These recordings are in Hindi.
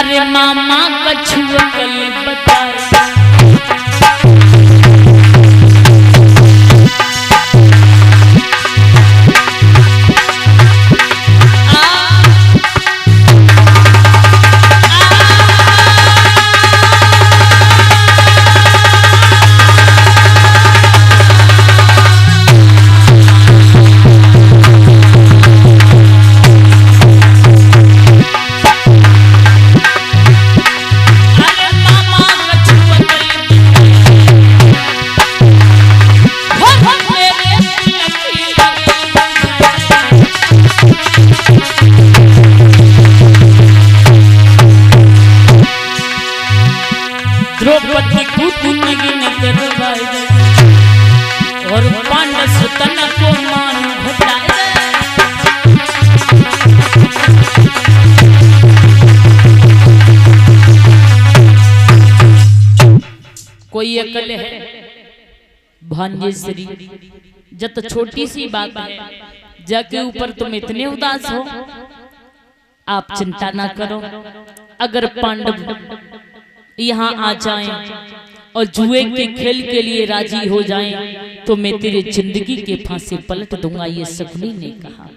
अरे मामा कछुआ कल बताए द्रौपदी कूटुंगी न करवाए और पांडव सुतन को मान घटाए। कोई अकल है भांजेश्वरी, जब छोटी सी बात है जाके ऊपर तुम इतने उदास हो। आप चिंता ना करो, अगर पांडव यहाँ आ जाएं और जुए के खेल के लिए राजी हो जाएं तो मैं तेरे जिंदगी के फांसे पलट दूंगा, ये शकुनी ने कहा।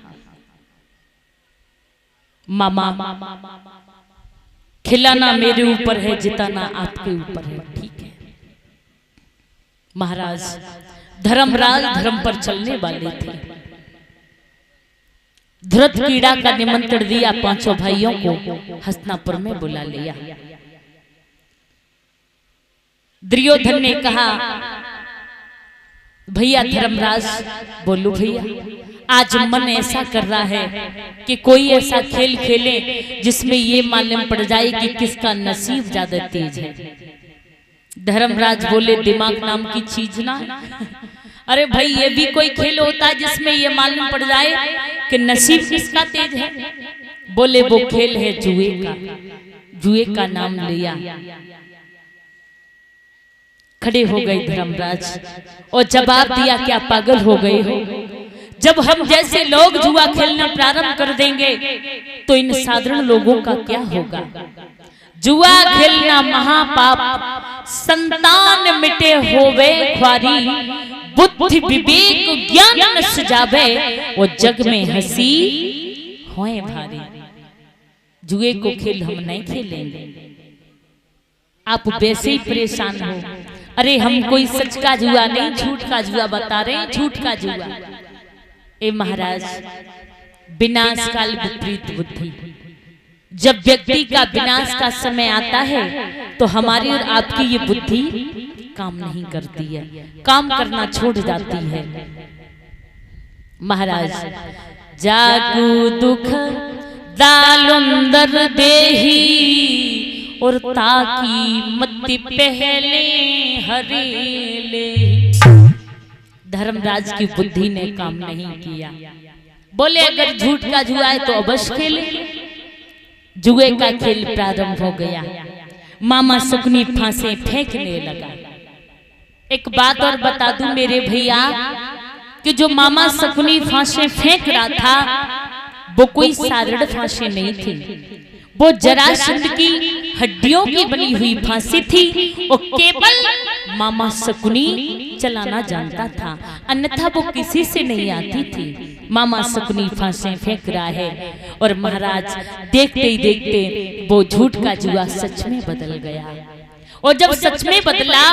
मामा खिलाना मेरे ऊपर है, जिताना आपके ऊपर है, ठीक है। महाराज धर्मराज धर्म पर चलने वाले थे। धृतकीड़ा का निमंत्रण दिया, पांचों भाइयों को हस्तिनापुर में बुला लिया। दुर्योधन ने कहा भैया धर्मराज, बोलो भैया, आज मन ऐसा कर रहा है कि कोई ऐसा खेल खेले जिसमें ये मालूम पड़ जाए कि किसका नसीब ज्यादा तेज है। धर्मराज बोले दिमाग नाम की चीज ना। अरे भाई ये भी कोई खेल होता है जिसमें ये मालूम पड़ जाए कि नसीब किसका तेज है। बोले वो खेल है जुए का। जुए का नाम लिया, खड़े हो गए धर्मराज और जवाब दिया क्या पागल हो गए हो? जब हम जैसे लोग जुआ खेलना प्रारंभ कर देंगे तो इन साधारण लोगों का क्या होगा? जुआ खेलना महापाप, संतान मिटे होवे ख्वारी, बुद्धि विवेक ज्ञान नश जावे, वो जग में हंसी होए भारी। जुए को खेल हम नहीं खेलेंगे। आप वैसे ही परेशान हो। अरे हम कोई सच का जुआ नहीं, झूठ का जुआ बता रहे हैं, झूठ का जुआ। ए महाराज, विनाश काल विपरीत बुद्धि। जब व्यक्ति का विनाश का समय आता है तो हमारी और आपकी ये बुद्धि काम नहीं करती है, काम करना छोड़ जाती है। महाराज जागू दुख दालुंदर देही और ताकी मति पहले हरेले। धर्मराज की बुद्धि ने काम नहीं किया। बोले अगर झूठ का जुआ है तो अवश्य खेले। जुए का खेल प्रारंभ हो गया। मामा शकुनी फांसे फेंकने लगा। एक बात और बता दूं मेरे भैया कि जो मामा शकुनी फांसे फेंक रहा था वो कोई साधारण फांसी नहीं थी, वो जरासंध की हड्डियों की बनी हुई फांसी थी। और केवल मामा शकुनी चलाना जानता था, अन्यथा वो किसी से नहीं आती थी। मामा शकुनी फांसे फेंक रहा है और महाराज देखते ही देखते वो झूठ का जुआ सच में बदल गया। और जब सच में बदला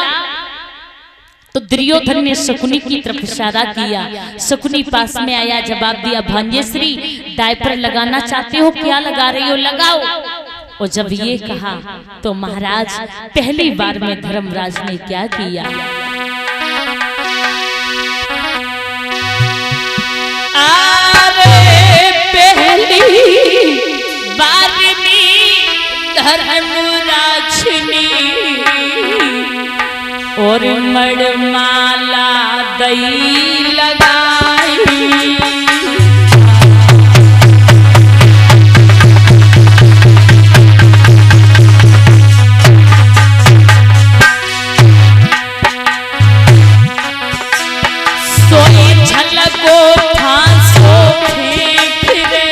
तो दुर्योधन ने शकुनी की तरफ इशारा किया। शकुनी पास में आया, जवाब दिया भांजेश्वरी डायपर लगाना चाहते हो? क्या लगा रही हो? लगाओ। और जब ये कहा तो महाराज पहली बार में धर्मराज ने क्या किया? अरे पहली बार में धर्मराज ने और मड़माला दई लगाई। सोई झलको फांसो फेंक रे,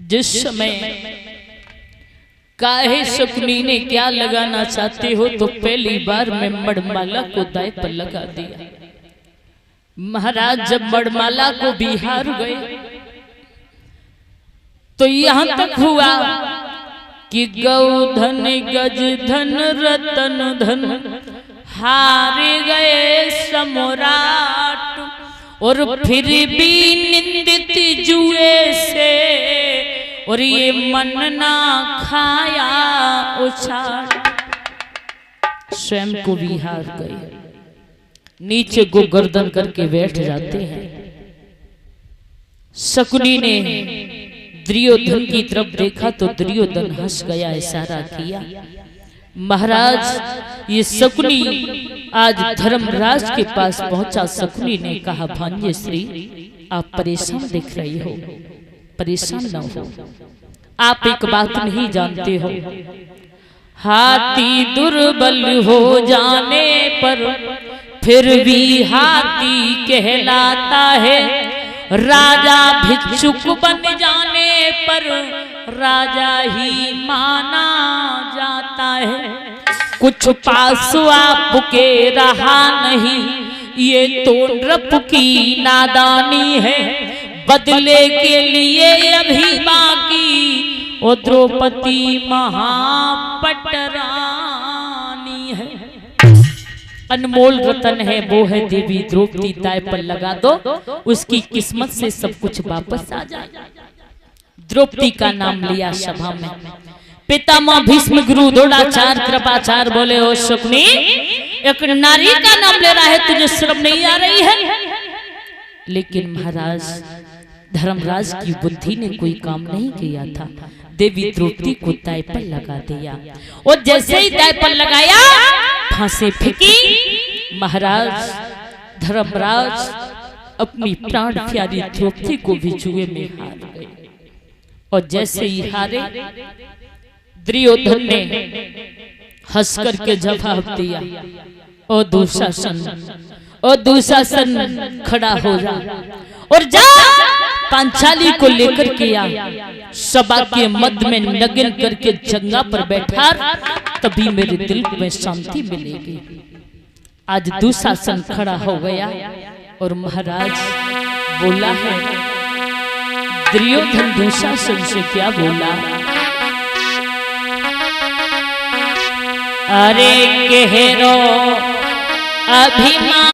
जिस समय काहे शकुनी ने क्या लगाना चाहते हो तो पहली बार में मड़माला को दाएं पर लगा दिया। महाराज जब मड़माला को बिहार गए तो यहां तक हुआ कि गौधन गज धन रतन धन हारे गए सम्राट, और फिर भी निंदित जुए से और ये मन ना खाया उछाल। स्वयं को भी हार गए, नीचे को गर्दन करके बैठ जाते हैं। शकुनी ने दुर्योधन की तरफ देखा तो दुर्योधन हंस गया, इशारा किया। महाराज ये शकुनी आज धर्मराज के पास पहुंचा। शकुनी ने कहा, भांजे श्री आप परेशान दिख रही हो, परेशान न हो। आप एक बात नहीं जानते हो, हाथी दुर्बल हो जाने पर फिर भी हाथी कहलाता है, राजा भिक्षुक बन जाने पर राजा ही माना जाता है। कुछ पास आपके रहा नहीं, ये तो नृप की नादानी है, बदले के लिए अभी बाकी ओ द्रौपदी महापटरानी है। अनमोल रतन है वो है देवी द्रौपदी, दाएं पर लगा दो, उसकी किस्मत से सब कुछ वापस आ जाए। द्रौपदी का नाम लिया सभा में। पितामह भीष्म गुरु द्रोणाचार्य कृपाचार्य बोले, हो शकुनी एक नारी का नाम ले रहा है, तुझे शर्म नहीं आ रही है? लेकिन महाराज धर्मराज की बुद्धि ने कोई काम नहीं किया था। देवी द्रौपदी को दाएं पर लगा दिया, और जैसे ही दाएं पर लगाया फांसी फेंकी। महाराज धर्मराज अपनी प्राण प्यारी द्रौपदी को भी जुए में हार गए, और जैसे ही हारे दुर्योधन ने हंस करके जवाब दिया, ओ दुशासन खड़ा हो जा और जा पांचाली को लेकर के आ, सभा के मध्य में नग्न करके जंगा पर बैठा, तभी मेरे दिल में शांति मिलेगी। आज दुशासन खड़ा हो गया और महाराज बोला है, दुर्योधन दुशासन से क्या बोला, अरे कह रो अभिमान